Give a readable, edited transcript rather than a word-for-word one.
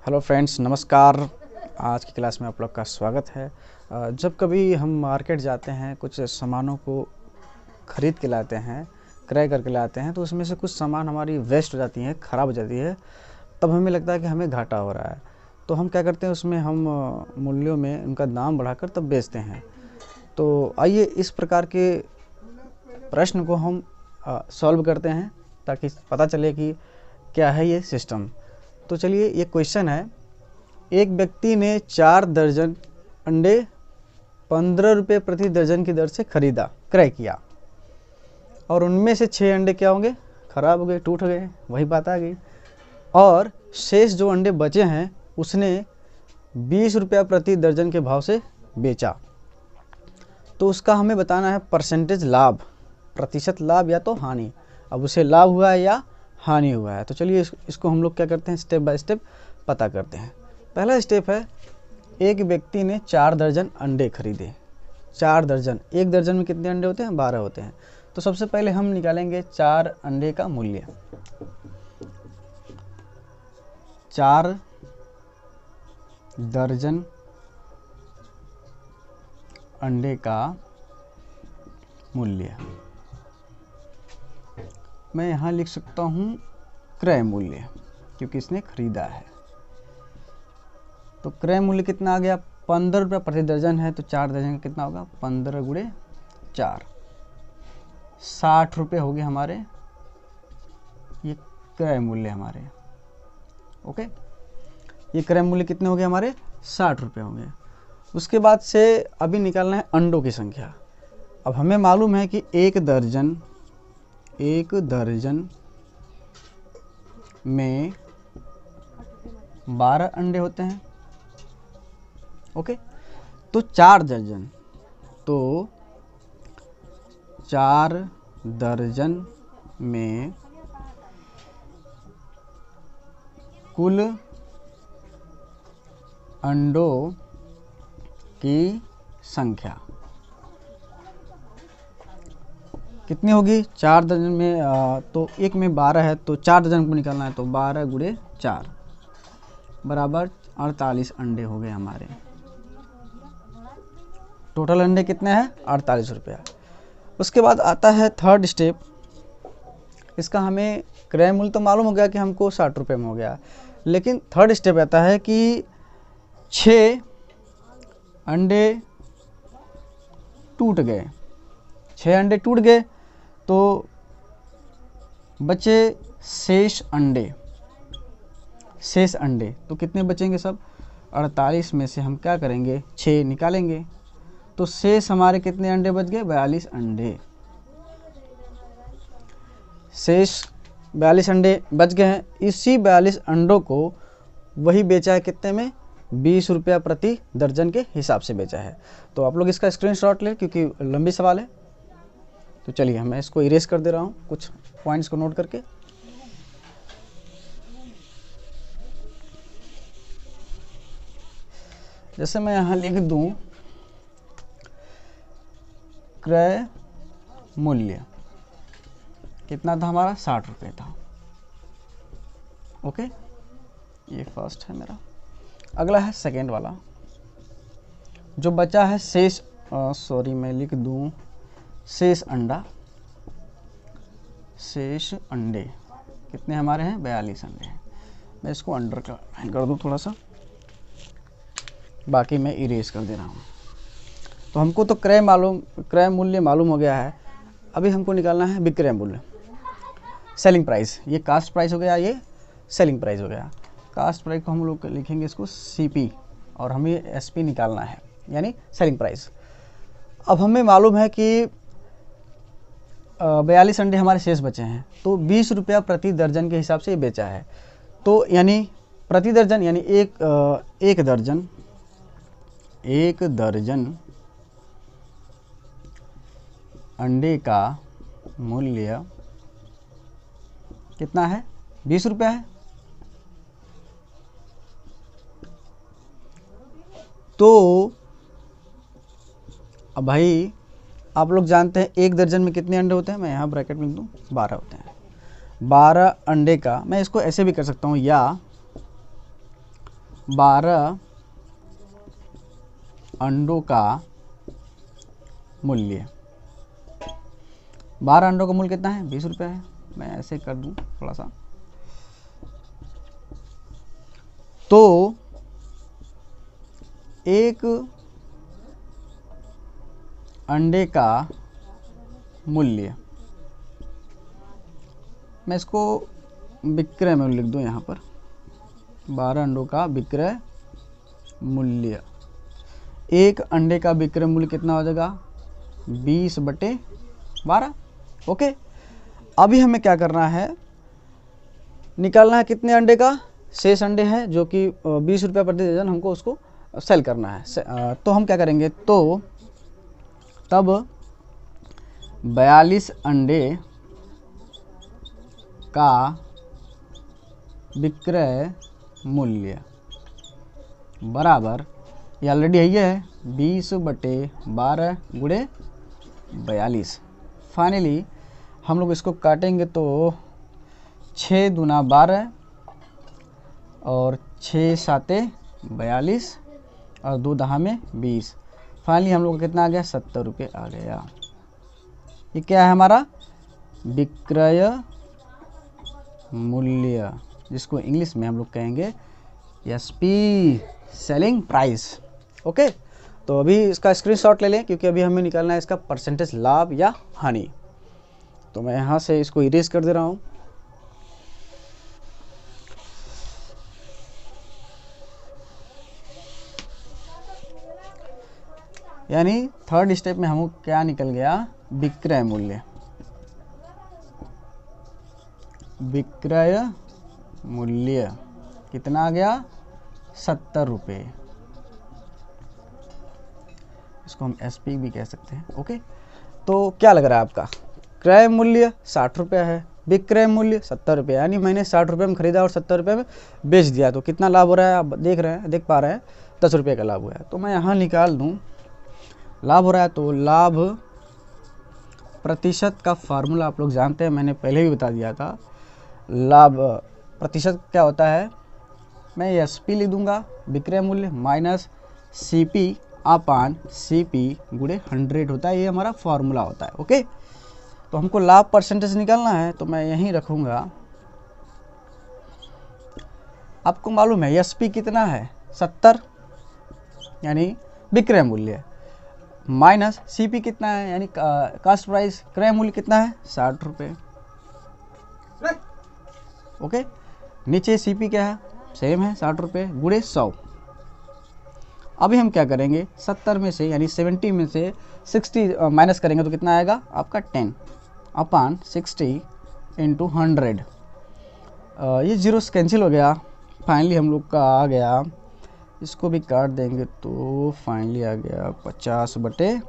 Hello friends, नमस्कार। आज की क्लास में आप लोग का स्वागत है। जब कभी हम मार्केट जाते हैं, कुछ सामानों को ख़रीद के लाते हैं, क्रय करके लाते हैं, तो उसमें से कुछ सामान हमारी वेस्ट हो जाती हैं, ख़राब हो जाती है। तब हमें लगता है कि हमें घाटा हो रहा है, तो हम क्या करते हैं, उसमें हम मूल्यों में उनका दाम बढ़ाकर तब बेचते हैं। तो आइए इस प्रकार के प्रश्न को हम सॉल्व करते हैं ताकि पता चले कि क्या है ये सिस्टम। तो चलिए, ये क्वेश्चन है। एक व्यक्ति ने 4 दर्जन अंडे 15 रुपये प्रति दर्जन की दर से खरीदा, क्रय किया, और उनमें से 6 अंडे क्या होंगे, खराब हो गए, टूट गए, वही बात आ गई। और शेष जो अंडे बचे हैं उसने 20 रुपया प्रति दर्जन के भाव से बेचा। तो उसका हमें बताना है परसेंटेज लाभ, प्रतिशत लाभ या तो हानि। अब उसे लाभ हुआ है या हानि हुआ है। तो चलिए इसको हम लोग क्या करते हैं, स्टेप बाय स्टेप पता करते हैं। पहला स्टेप है, एक व्यक्ति ने 4 दर्जन अंडे खरीदे। 4 दर्जन, एक दर्जन में कितने अंडे होते हैं, 12 होते हैं। तो सबसे पहले हम निकालेंगे 4 अंडे का मूल्य। 4 दर्जन अंडे का मूल्य मैं यहाँ लिख सकता हूँ क्रय मूल्य, क्योंकि इसने खरीदा है। तो क्रय मूल्य कितना आ गया, 15 रुपये प्रति दर्जन है। तो 4 दर्जन का कितना होगा, 15 गुणे 4, 60 रुपये हो गए हमारे, ये क्रय मूल्य हमारे। ओके, ये क्रय मूल्य कितने हो गए हमारे, 60 रुपये हो गए। उसके बाद से अभी निकालना है अंडों की संख्या। अब हमें मालूम है कि एक दर्जन में 12 अंडे होते हैं। ओके, तो 4 दर्जन में कुल अंडों की संख्या कितनी होगी, 4 दर्जन में तो एक में 12 है, तो 4 दर्जन को निकालना है। तो 12 गुणे 4 बराबर 48 अंडे हो गए हमारे। टोटल अंडे कितने हैं, 48 रुपया। उसके बाद आता है थर्ड स्टेप। इसका हमें क्रय मूल्य तो मालूम हो गया कि हमको 60 रुपये में हो गया, लेकिन थर्ड स्टेप आता है कि 6 अंडे टूट गए। 6 अंडे टूट गए तो बचे शेष अंडे। तो कितने बचेंगे सब, 48 में से हम क्या करेंगे, 6 निकालेंगे। तो शेष हमारे कितने अंडे बच गए, 42 अंडे। शेष 42 अंडे बच गए हैं। इसी 42 अंडों को वही बेचा है कितने में, 20 रुपया प्रति दर्जन के हिसाब से बेचा है। तो आप लोग इसका स्क्रीनशॉट लें, क्योंकि लंबी सवाल है। तो चलिए मैं इसको इरेज कर दे रहा हूँ, कुछ पॉइंट्स को नोट करके। जैसे मैं यहाँ लिख दूँ क्रय मूल्य कितना था हमारा, 60 रुपये था। ओके, ये फर्स्ट है मेरा। अगला है सेकेंड वाला, जो बचा है शेष, मैं लिख दूँ शेष अंडे कितने हमारे हैं, 42 अंडे हैं। मैं इसको अंडर कर दूँ थोड़ा सा, बाकी मैं इरेज कर दे रहा हूँ। तो हमको तो क्रय मूल्य मालूम हो गया है। अभी हमको निकालना है विक्रय मूल्य, सेलिंग प्राइस। ये कास्ट प्राइस हो गया, ये सेलिंग प्राइस हो गया। कास्ट प्राइस को हम लोग लिखेंगे इसको CP, और हमें SP निकालना है, यानी सेलिंग प्राइस। अब हमें मालूम है कि 42 अंडे हमारे शेष बचे हैं, तो 20 रुपया प्रति दर्जन के हिसाब से ये बेचा है। तो यानी प्रति दर्जन, यानी एक दर्जन अंडे का मूल्य कितना है, 20 रुपया है। तो अब भाई आप लोग जानते हैं एक दर्जन में कितने अंडे होते हैं, मैं यहाँ ब्रैकेट में लिख दूँ 12 होते हैं। 12 अंडे का मैं इसको ऐसे भी कर सकता हूँ, या 12 अंडों का मूल्य। 12 अंडों का मूल्य कितना है? 20 रुपये है। मैं ऐसे कर दूं थोड़ा सा, तो एक अंडे का मूल्य, मैं इसको विक्रय में लिख दूं यहाँ पर, 12 अंडों का विक्रय मूल्य। एक अंडे का विक्रय मूल्य कितना हो जाएगा? 20/12। ओके, अभी हमें क्या करना है? निकालना है कितने अंडे का शेष अंडे हैं, जो कि 20 रुपये प्रति दर्जन हमको उसको सेल करना है। तो हम क्या करेंगे? तो तब 42 अंडे का विक्रय मूल्य बराबर, ये ऑलरेडी है 20/12 गुणे 42। फाइनली हम लोग इसको काटेंगे तो 6 दूना 12 और 6 साते 42 और 2 दहा में 20। फाइनली हम लोग को कितना आ गया? 70 रुपये आ गया। ये क्या है? हमारा विक्रय मूल्य, जिसको इंग्लिश में हम लोग कहेंगे एसपी, सेलिंग प्राइस। ओके, तो अभी इसका स्क्रीनशॉट ले लें, क्योंकि अभी हमें निकालना है इसका परसेंटेज लाभ या हानि। तो मैं यहाँ से इसको इरेज कर दे रहा हूँ। यानी थर्ड स्टेप में हमको क्या निकल गया? विक्रय मूल्य। विक्रय मूल्य कितना आ गया? 70 रुपये। इसको हम एसपी भी कह सकते हैं। ओके, तो क्या लग रहा है आपका? क्रय मूल्य 60 रुपये है, विक्रय मूल्य 70 रुपये, यानी मैंने 60 रुपये में खरीदा और 70 रुपये में बेच दिया। तो कितना लाभ हो रहा है? आप देख पा रहे हैं 10 रुपये का लाभ हुआ है। तो मैं यहाँ निकाल दूँ लाभ हो रहा है। तो लाभ प्रतिशत का फार्मूला आप लोग जानते हैं, मैंने पहले भी बता दिया था। लाभ प्रतिशत क्या होता है? मैं एसपी लिख दूंगा, विक्रय मूल्य, माइनस सीपी अपान सीपी गुणे 100 होता है। ये हमारा फार्मूला होता है। ओके, तो हमको लाभ परसेंटेज निकालना है, तो मैं यहीं रखूंगा। आपको मालूम है एसपी कितना है? 70, यानी विक्रय मूल्य, माइनस सीपी कितना है, यानी कास्ट प्राइस, क्रय मूल्य कितना है? 60 रुपये। ओके, नीचे सीपी क्या है? सेम है 60 रुपये गुणे 100। अभी हम क्या करेंगे? 70 में से, यानी 70 में से 60 माइनस करेंगे तो कितना आएगा आपका? 10 अपान 60 इंटू 100। ये जीरो कैंसिल हो गया। फाइनली हम लोग का आ गया, इसको भी काट देंगे तो फाइनली आ गया 50/3।